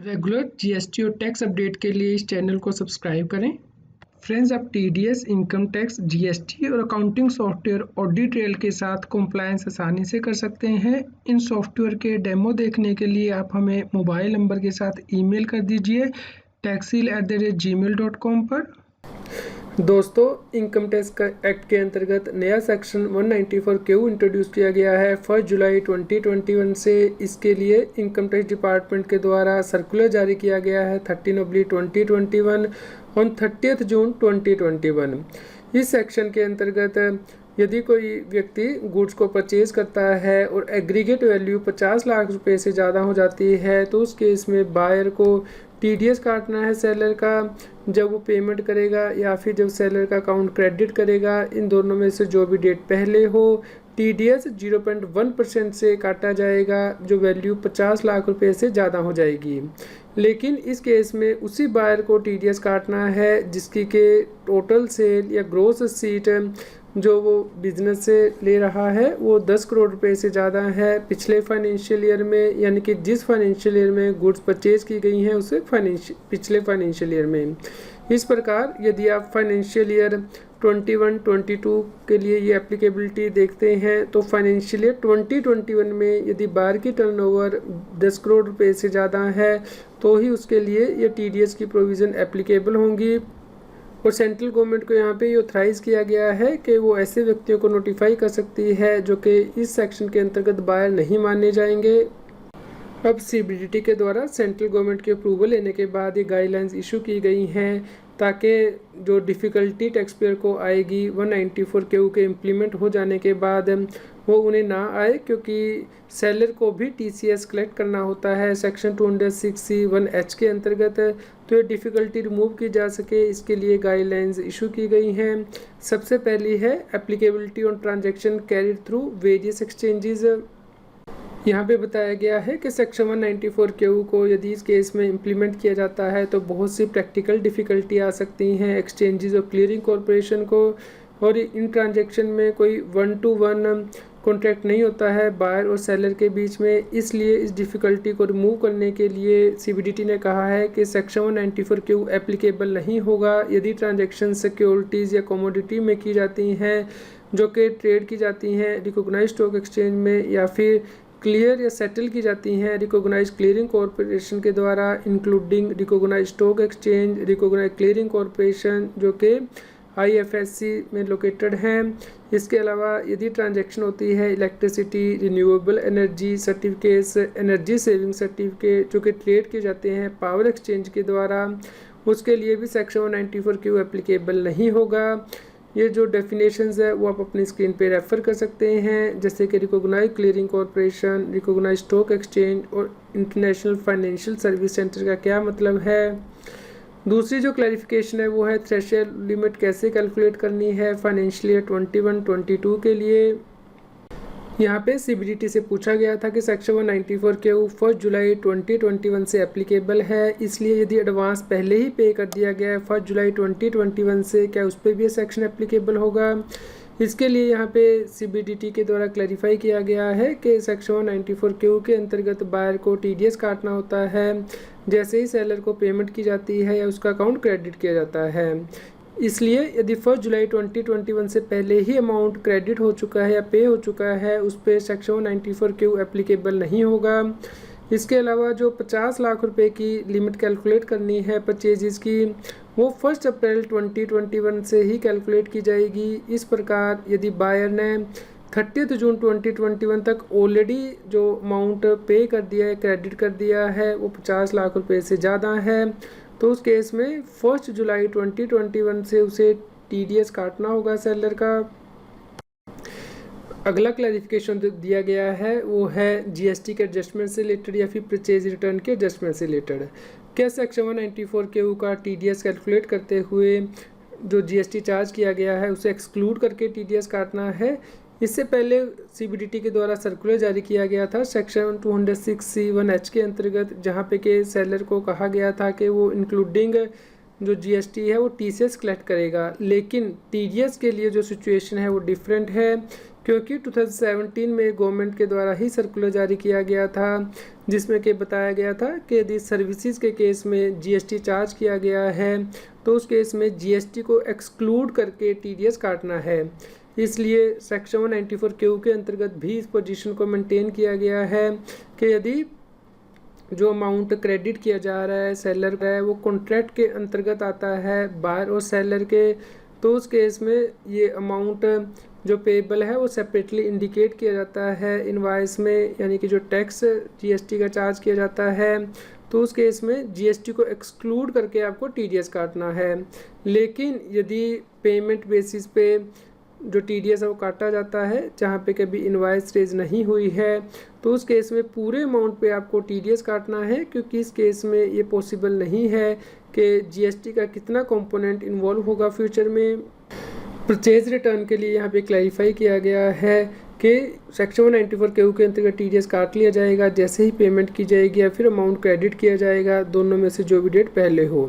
Regular GST और tax update के लिए इस चैनल को सब्सक्राइब करें। फ्रेंड्स, आप टीडीएस, इनकम टैक्स, जीएसटी और अकाउंटिंग सॉफ्टवेयर ऑडिट ट्रेल के साथ कंप्लायंस आसानी से कर सकते हैं। इन सॉफ्टवेयर के डेमो देखने के लिए आप हमें मोबाइल नंबर के साथ ईमेल कर दीजिए taxil@gmail.com पर। दोस्तों, इनकम टैक्स का एक्ट के अंतर्गत नया सेक्शन 194 क्यू इंट्रोड्यूस किया गया है 1 जुलाई 2021 से। इसके लिए इनकम टैक्स डिपार्टमेंट के द्वारा सर्कुलर जारी किया गया है 13/2021 ऑन 30 जून 2021। इस सेक्शन के अंतर्गत यदि कोई व्यक्ति गुड्स को परचेज करता है और एग्रीगेट वैल्यू 50 लाख रुपए से ज़्यादा हो जाती है तो उस केस में बायर को टीडीएस काटना है सेलर का जब वो पेमेंट करेगा या फिर जब सेलर का अकाउंट क्रेडिट करेगा। इन दोनों में से जो भी डेट पहले हो टीडीएस 0.1% से काटा जाएगा जो वैल्यू 50 लाख रुपए से ज़्यादा हो जाएगी। लेकिन इस केस में उसी बायर को टीडीएस काटना है जिसकी के टोटल सेल या ग्रोस रिसीट जो वो बिजनेस से ले रहा है वो 10 करोड़ रुपए से ज़्यादा है पिछले फाइनेंशियल ईयर में, यानी कि जिस फाइनेंशियल ईयर में गुड्स परचेज की गई हैं उसे पिछले फाइनेंशियल ईयर में। इस प्रकार यदि आप फाइनेंशियल ईयर 21-22 के लिए ये एप्लीकेबिलिटी देखते हैं तो फाइनेंशियल ईयर 2021 में यदि बायर की टर्नओवर 10 करोड़ रुपए से ज़्यादा है तो ही उसके लिए ये टीडीएस की प्रोविज़न एप्लीकेबल होंगी। और सेंट्रल गवर्नमेंट को यहाँ पे ये ऑथराइज़ किया गया है कि वो ऐसे व्यक्तियों को नोटिफाई कर सकती है जो कि इस सेक्शन के अंतर्गत बायर नहीं माने जाएंगे। अब सीबीडीटी के द्वारा सेंट्रल गवर्नमेंट की अप्रूवल लेने के बाद ये गाइडलाइंस इशू की गई हैं ताकि जो डिफ़िकल्टी टैक्स पेयर को आएगी 194 क्यू के इम्प्लीमेंट हो जाने के बाद वो उन्हें ना आए, क्योंकि सेलर को भी टीसीएस कलेक्ट करना होता है सेक्शन 206(1)(h) के अंतर्गत। तो ये डिफ़िकल्टी रिमूव की जा सके इसके लिए गाइडलाइंस इशू की गई हैं। सबसे पहली है applicability on transaction carried through various exchanges. यहाँ पे बताया गया है कि सेक्शन 194 क्यू को यदि इस केस में इम्प्लीमेंट किया जाता है तो बहुत सी प्रैक्टिकल डिफ़िकल्टी आ सकती हैं एक्सचेंजेस और क्लियरिंग कॉरपोरेशन को, और इन ट्रांजैक्शन में कोई 1-to-1 कॉन्ट्रैक्ट नहीं होता है बायर और सेलर के बीच में। इसलिए इस डिफ़िकल्टी को रिमूव करने के लिए सीबीडीटी ने कहा है कि सेक्शन 194 क्यू एप्लीकेबल नहीं होगा यदि ट्रांजैक्शन सिक्योरिटीज़ या कमोडिटी में की जाती हैं जो कि ट्रेड की जाती हैं रिकॉग्नाइज्ड स्टॉक एक्सचेंज में, या फिर क्लियर या सेटल की जाती हैं रिकॉग्नाइज्ड क्लियरिंग कॉरपोरेशन के द्वारा, including recognised stock exchange, recognised clearing corporation जो कि आईएफएससी में लोकेटेड हैं। इसके अलावा यदि ट्रांजैक्शन होती है electricity, renewable energy certificates, energy saving certificate जो कि ट्रेड किए जाते हैं पावर एक्सचेंज के द्वारा, उसके लिए भी सेक्शन 194 क्यू एप्लीकेबल नहीं होगा। ये जो डेफिनेशंस है वो आप अपनी स्क्रीन पे रेफ़र कर सकते हैं, जैसे कि recognised clearing corporation, recognised stock exchange और इंटरनेशनल फाइनेंशियल सर्विस सेंटर का क्या मतलब है। दूसरी जो क्लैरिफिकेशन है वो है थ्रेशोल्ड लिमिट कैसे कैलकुलेट करनी है फाइनेंशियल ईयर 21-22 के लिए। यहाँ पे सीबीडीटी से पूछा गया था कि सेक्शन 194 के 1 जुलाई 2021 से एप्लीकेबल है, इसलिए यदि एडवांस पहले ही पे कर दिया गया है 1 जुलाई 2021 से, क्या उस पर भी ये सेक्शन एप्लीकेबल होगा। इसके लिए यहाँ पे सीबीडीटी के द्वारा क्लैरिफाई किया गया है कि सेक्शन 194 क्यू के अंतर्गत बायर को टीडीएस काटना होता है जैसे ही सेलर को पेमेंट की जाती है या उसका अकाउंट क्रेडिट किया जाता है। इसलिए यदि 1 जुलाई 2021 से पहले ही अमाउंट क्रेडिट हो चुका है या पे हो चुका है उस पर सेक्शन 194 क्यू एप्लीकेबल नहीं होगा। इसके अलावा जो 50 लाख रुपए की लिमिट कैलकुलेट करनी है परचेजेस की वो 1 अप्रैल 2021 से ही कैलकुलेट की जाएगी। इस प्रकार यदि बायर ने 30 जून 2021 तक ऑलरेडी जो अमाउंट पे कर दिया है, क्रेडिट कर दिया है, वो 50 लाख रुपए से ज़्यादा है तो उस केस में 1 जुलाई 2021 से उसे टीडीएस काटना होगा सेलर का। अगला क्लैरिफिकेशन दिया गया है वो है जीएसटी के एडजस्टमेंट से रिलेटेड या फिर परचेज रिटर्न के एडजस्टमेंट से रिलेटेड। क्या सेक्शन 194 क्यू का टीडीएस कैलकुलेट करते हुए जो जीएसटी चार्ज किया गया है उसे एक्सक्लूड करके टीडीएस काटना है। इससे पहले सीबीडीटी के द्वारा सर्कुलर जारी किया गया था सेक्शन 206(1)(h) के अंतर्गत, जहां पे के सेलर को कहा गया था कि वो इंक्लूडिंग जो जीएसटी है वो टीसीएस कलेक्ट करेगा। लेकिन टीडीएस के लिए जो सिचुएशन है वो डिफरेंट है, क्योंकि 2017 में गवर्नमेंट के द्वारा ही सर्कुलर जारी किया गया था जिसमें कि बताया गया था कि यदि सर्विसेज के केस में जीएसटी चार्ज किया गया है तो उस केस में जीएसटी को एक्सक्लूड करके टीडीएस काटना है। इसलिए सेक्शन 194 क्यू के अंतर्गत भी इस पोजीशन को मेंटेन किया गया है कि यदि जो अमाउंट क्रेडिट किया जा रहा है सेलर का है वो कॉन्ट्रैक्ट के अंतर्गत आता है बायर और सेलर के, तो उस केस में ये अमाउंट जो पेबल है वो सेपरेटली इंडिकेट किया जाता है इनवॉइस में, यानी कि जो टैक्स जीएसटी का चार्ज किया जाता है तो उस केस में जीएसटी को एक्सक्लूड करके आपको टीडीएस काटना है। लेकिन यदि पेमेंट बेसिस पे जो टीडीएस है वो काटा जाता है जहाँ पे कभी इनवॉइस रेज नहीं हुई है तो उस केस में पूरे अमाउंट पे आपको टीडीएस काटना है, क्योंकि इस केस में ये पॉसिबल नहीं है कि जीएसटी का कितना कंपोनेंट इन्वॉल्व होगा फ्यूचर में। परचेज रिटर्न के लिए यहाँ पे क्लैरिफाई किया गया है कि सेक्शन 194 क्यू के अंतर्गत टीडीएस काट लिया जाएगा जैसे ही पेमेंट की जाएगी या फिर अमाउंट क्रेडिट किया जाएगा, दोनों में से जो भी डेट पहले हो।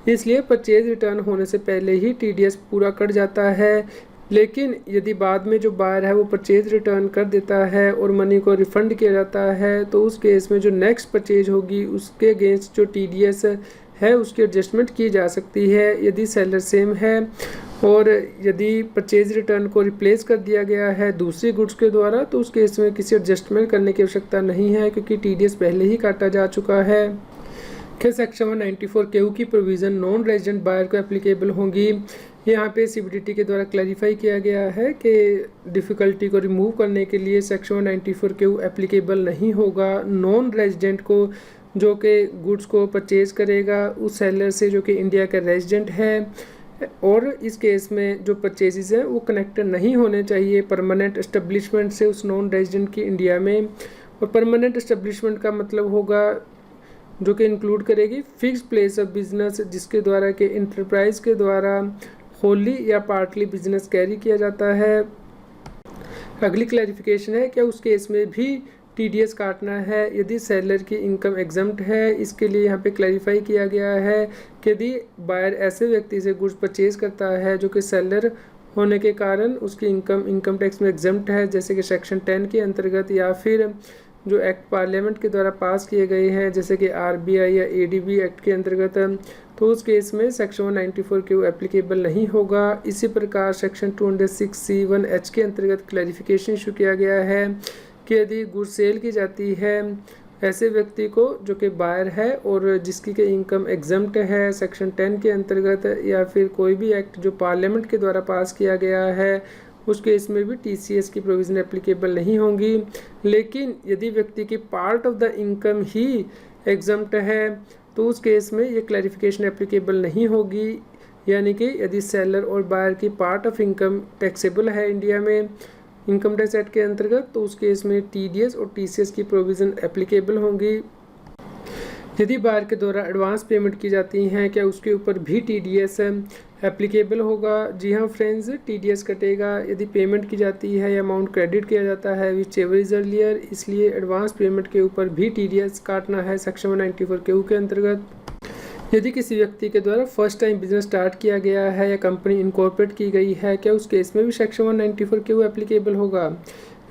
इसलिए परचेज रिटर्न होने से पहले ही टीडीएस पूरा कट जाता है। लेकिन यदि बाद में जो बायर है वो परचेज रिटर्न कर देता है और मनी को रिफ़ंड किया जाता है तो उस केस में जो नेक्स्ट परचेज होगी उसके अगेंस्ट जो टीडीएस है उसकी एडजस्टमेंट की जा सकती है यदि सेलर सेम है, और यदि परचेज रिटर्न को रिप्लेस कर दिया गया है दूसरी गुड्स के द्वारा तो उस केस में किसी एडजस्टमेंट करने की आवश्यकता नहीं है क्योंकि टीडीएस पहले ही काटा जा चुका है। कि सेक्शन 194 क्यू की प्रोविज़न नॉन रेजिडेंट बायर को एप्लीकेबल होंगी। यहाँ पे सीबीडीटी के द्वारा क्लैरिफाई किया गया है कि डिफ़िकल्टी को रिमूव करने के लिए सेक्शन 194 क्यू एप्लीकेबल नहीं होगा नॉन रेजिडेंट को जो कि गुड्स को परचेज करेगा उस सेलर से जो कि इंडिया का रेजिडेंट है, और इस केस में जो परचेजेस हैं वो कनेक्टेड नहीं होने चाहिए परमानेंट एस्टेब्लिशमेंट से उस नॉन रेजिडेंट की इंडिया में। और परमानेंट एस्टेब्लिशमेंट का मतलब होगा जो कि इंक्लूड करेगी फिक्स प्लेस ऑफ बिजनेस जिसके द्वारा के इंटरप्राइज के द्वारा होली या पार्टली बिजनेस कैरी किया जाता है। अगली क्लैरिफिकेशन है क्या उस केस में भी टीडीएस काटना है यदि सेलर की इनकम एग्जम्प्ट है। इसके लिए यहाँ पे क्लैरिफाई किया गया है कि यदि बायर ऐसे व्यक्ति से गुड्स परचेज करता है जो कि सेलर होने के कारण उसकी इनकम टैक्स में एग्जम्प्ट है, जैसे कि सेक्शन 10 के अंतर्गत या फिर जो एक्ट पार्लियामेंट के द्वारा पास किए गए हैं जैसे कि आरबीआई या एडीबी एक्ट के अंतर्गत, तो उस केस में सेक्शन 194 क्यू एप्लीकेबल नहीं होगा। इसी प्रकार सेक्शन 206C1H के अंतर्गत क्लैरिफिकेशन इशू किया गया है कि यदि गुड सेल की जाती है ऐसे व्यक्ति को जो कि बायर है और जिसकी के इनकम एग्जम्प्ट है सेक्शन 10 के अंतर्गत या फिर कोई भी एक्ट जो पार्लियामेंट के द्वारा पास किया गया है उस केस में भी टीसीएस की प्रोविज़न एप्लीकेबल नहीं होंगी। लेकिन यदि व्यक्ति की part of the income he exempt है तो उस केस में ये क्लैरिफिकेशन एप्लीकेबल नहीं होगी, यानी कि यदि सेलर और बायर की पार्ट ऑफ इनकम टैक्सेबल है इंडिया में इनकम टैक्स एक्ट के अंतर्गत तो उस केस में टीडीएस और टीसीएस की प्रोविज़न एप्लीकेबल होंगी। यदि बायर के द्वारा एडवांस पेमेंट की जाती हैं क्या उसके ऊपर भी टीडीएस एप्लीकेबल होगा। जी हाँ फ्रेंड्स, टीडीएस कटेगा यदि पेमेंट की जाती है या अमाउंट क्रेडिट किया जाता है विच एवर इज अर्लियर, इसलिए एडवांस पेमेंट के ऊपर भी टीडीएस काटना है सेक्शन 194 क्यू के अंतर्गत। यदि किसी व्यक्ति के द्वारा फर्स्ट टाइम बिजनेस स्टार्ट किया गया है या कंपनी इनकॉर्पोरेट की गई है क्या उस केस में भी सेक्शन 194 क्यू एप्लीकेबल होगा।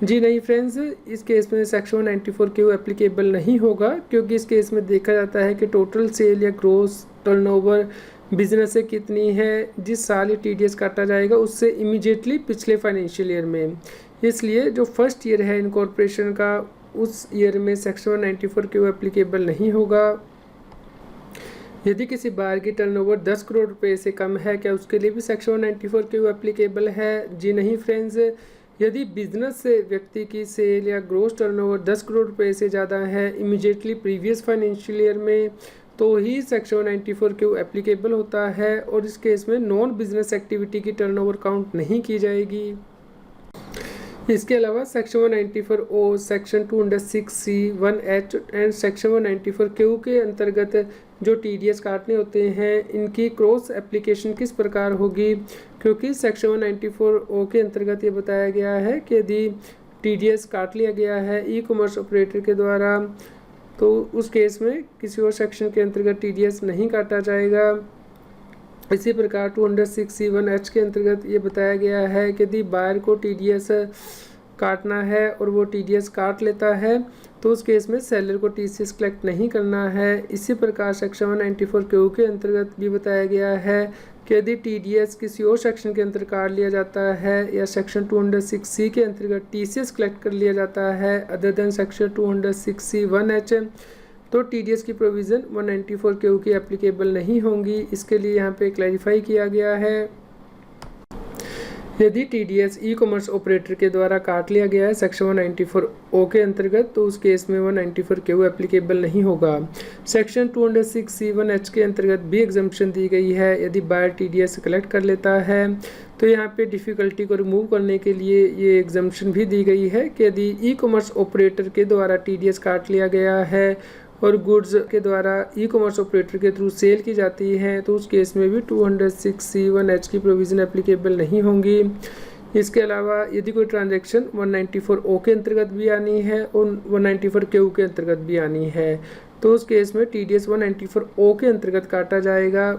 जी नहीं फ्रेंड्स, इस केस में सेक्शन 194 क्यू एप्लीकेबल नहीं होगा क्योंकि इस केस में देखा जाता है कि टोटल सेल या ग्रोस टर्नओवर बिजनेस से कितनी है जिस साल ये टीडीएस काटा जाएगा उससे इमीडिएटली पिछले फाइनेंशियल ईयर में। इसलिए जो फर्स्ट ईयर है इनकॉर्पोरेशन का उस ईयर में सेक्शन 194 क्यू एप्लीकेबल नहीं होगा। यदि किसी बायर की टर्नओवर 10 करोड़ रुपए से कम है क्या उसके लिए भी सेक्शन 194 क्यू एप्लीकेबल है। जी नहीं फ्रेंड्स, यदि बिजनेस से व्यक्ति की सेल या ग्रोस टर्नओवर 10 करोड़ रुपए से ज़्यादा है इमीडिएटली प्रीवियस फाइनेंशियल ईयर में तो ही सेक्शन 194 क्यू एप्लीकेबल होता है और इस केस में नॉन बिजनेस एक्टिविटी की टर्नओवर काउंट नहीं की जाएगी। इसके अलावा section 194 O, section 206C1H and section 194 Q के अंतर्गत जो टीडीएस काटने होते हैं इनकी क्रॉस एप्लीकेशन किस प्रकार होगी, क्योंकि सेक्शन 194 ओ के अंतर्गत ये बताया गया है कि यदि टीडीएस काट लिया गया है ई कॉमर्स ऑपरेटर के द्वारा तो उस केस में किसी और सेक्शन के अंतर्गत टीडीएस नहीं काटा जाएगा। इसी प्रकार 206C1H के अंतर्गत ये बताया गया है कि यदि बायर को टीडीएस काटना है और वो TDS काट लेता है तो उस केस में सेलर को TCS कलेक्ट नहीं करना है। इसी प्रकार सेक्शन 194 क्यू के अंतर्गत भी बताया गया है कि यदि TDS किसी और सेक्शन के अंतर्गत काट लिया जाता है या सेक्शन 206C के अंतर्गत TCS कलेक्ट कर लिया जाता है अदर देन सेक्शन 206C(1)H तो TDS की प्रोविज़न 194 क्यू की एप्लीकेबल नहीं होंगी। इसके लिए यहाँ पे क्लैरिफाई किया गया है यदि TDS ई कॉमर्स ऑपरेटर के द्वारा काट लिया गया है सेक्शन 194O के अंतर्गत तो उस केस में 194 क्यू एप्लीकेबल नहीं होगा। सेक्शन 206C(1)H के अंतर्गत भी एग्जम्पशन दी गई है। यदि बायर TDS कलेक्ट कर लेता है तो यहाँ पे डिफ़िकल्टी को रिमूव करने के लिए ये एग्जम्पशन भी दी गई है कि यदि ई कॉमर्स ऑपरेटर के द्वारा TDS काट लिया गया है और गुड्स के द्वारा ई कॉमर्स ऑपरेटर के थ्रू सेल की जाती है तो उस केस में भी 206C(1)H की प्रोविज़न एप्लीकेबल नहीं होंगी। इसके अलावा यदि कोई ट्रांजैक्शन 194O के अंतर्गत भी आनी है और 194 क्यू के अंतर्गत भी आनी है तो उस केस में TDS 194O के अंतर्गत काटा जाएगा।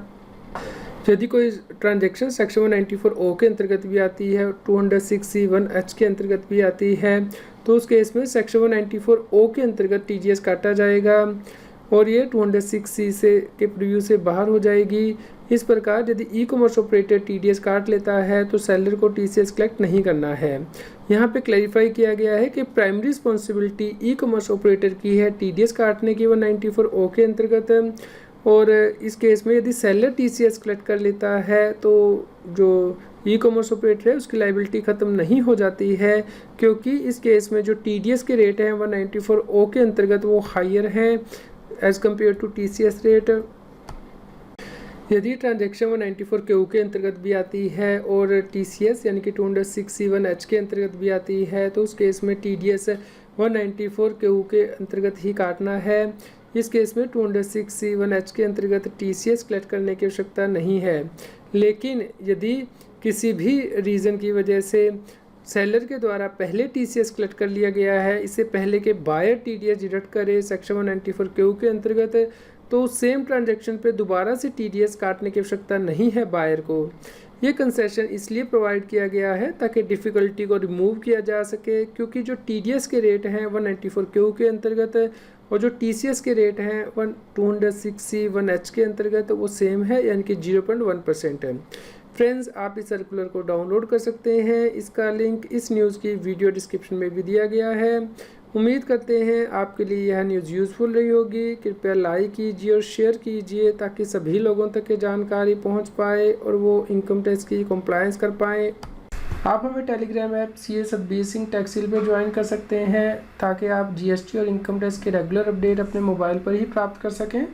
यदि कोई ट्रांजैक्शन सेक्शन 194O के अंतर्गत भी आती है 206C(1)H के अंतर्गत भी आती है तो उस केस में सेक्शन 194O के अंतर्गत TDS काटा जाएगा और ये 206C से के प्रीव्यू से बाहर हो जाएगी। इस प्रकार यदि ई कॉमर्स ऑपरेटर TDS काट लेता है तो सेलर को TCS कलेक्ट नहीं करना है। यहाँ पे क्लैरिफाई किया गया है कि primary responsibility e commerce operator की है TDS काटने की 194O के अंतर्गत और इस केस में यदि सेलर TCS कलेक्ट कर लेता है तो जो ई कॉमर्स ऑपरेटर है उसकी लाइबिलिटी ख़त्म नहीं हो जाती है क्योंकि इस केस में जो TDS के रेट हैं 194O के अंतर्गत वो हायर हैं as compare to TCS rate. यदि ट्रांजैक्शन 194 क्यू के अंतर्गत भी आती है और TCS यानी कि 206C(1)H के अंतर्गत भी आती है तो उस केस में TDS 194 क्यू के अंतर्गत ही काटना है। इस केस में 206C(1)H के अंतर्गत TCS कलेक्ट करने की आवश्यकता नहीं है। लेकिन यदि किसी भी रीज़न की वजह से सेलर के द्वारा पहले TCS कलेक्ट कर लिया गया है इससे पहले के बायर TDS डिडक्ट करे सेक्शन 194 क्यू के अंतर्गत तो सेम ट्रांजैक्शन पे दोबारा से TDS काटने की आवश्यकता नहीं है बायर को। ये कंसेशन इसलिए प्रोवाइड किया गया है ताकि डिफ़िकल्टी को रिमूव किया जा सके क्योंकि जो TDS के रेट हैं 194 क्यू के अंतर्गत और जो TCS के रेट हैं 206C(1)H के अंतर्गत वो सेम है यानी कि 0.1% है। फ्रेंड्स आप इस सर्कुलर को डाउनलोड कर सकते हैं। इसका लिंक इस न्यूज़ की वीडियो डिस्क्रिप्शन में भी दिया गया है। उम्मीद करते हैं आपके लिए यह न्यूज़ यूज़फुल रही होगी। कृपया लाइक कीजिए और शेयर कीजिए ताकि सभी लोगों तक ये जानकारी पहुंच पाए और वो इनकम टैक्स की कंप्लायंस कर पाएँ। आप हमें Telegram app CA Satbir Singh टैक्सिल पर ज्वाइन कर सकते हैं ताकि आप GST और इनकम टैक्स के रेगुलर अपडेट अपने मोबाइल पर ही प्राप्त कर सकें।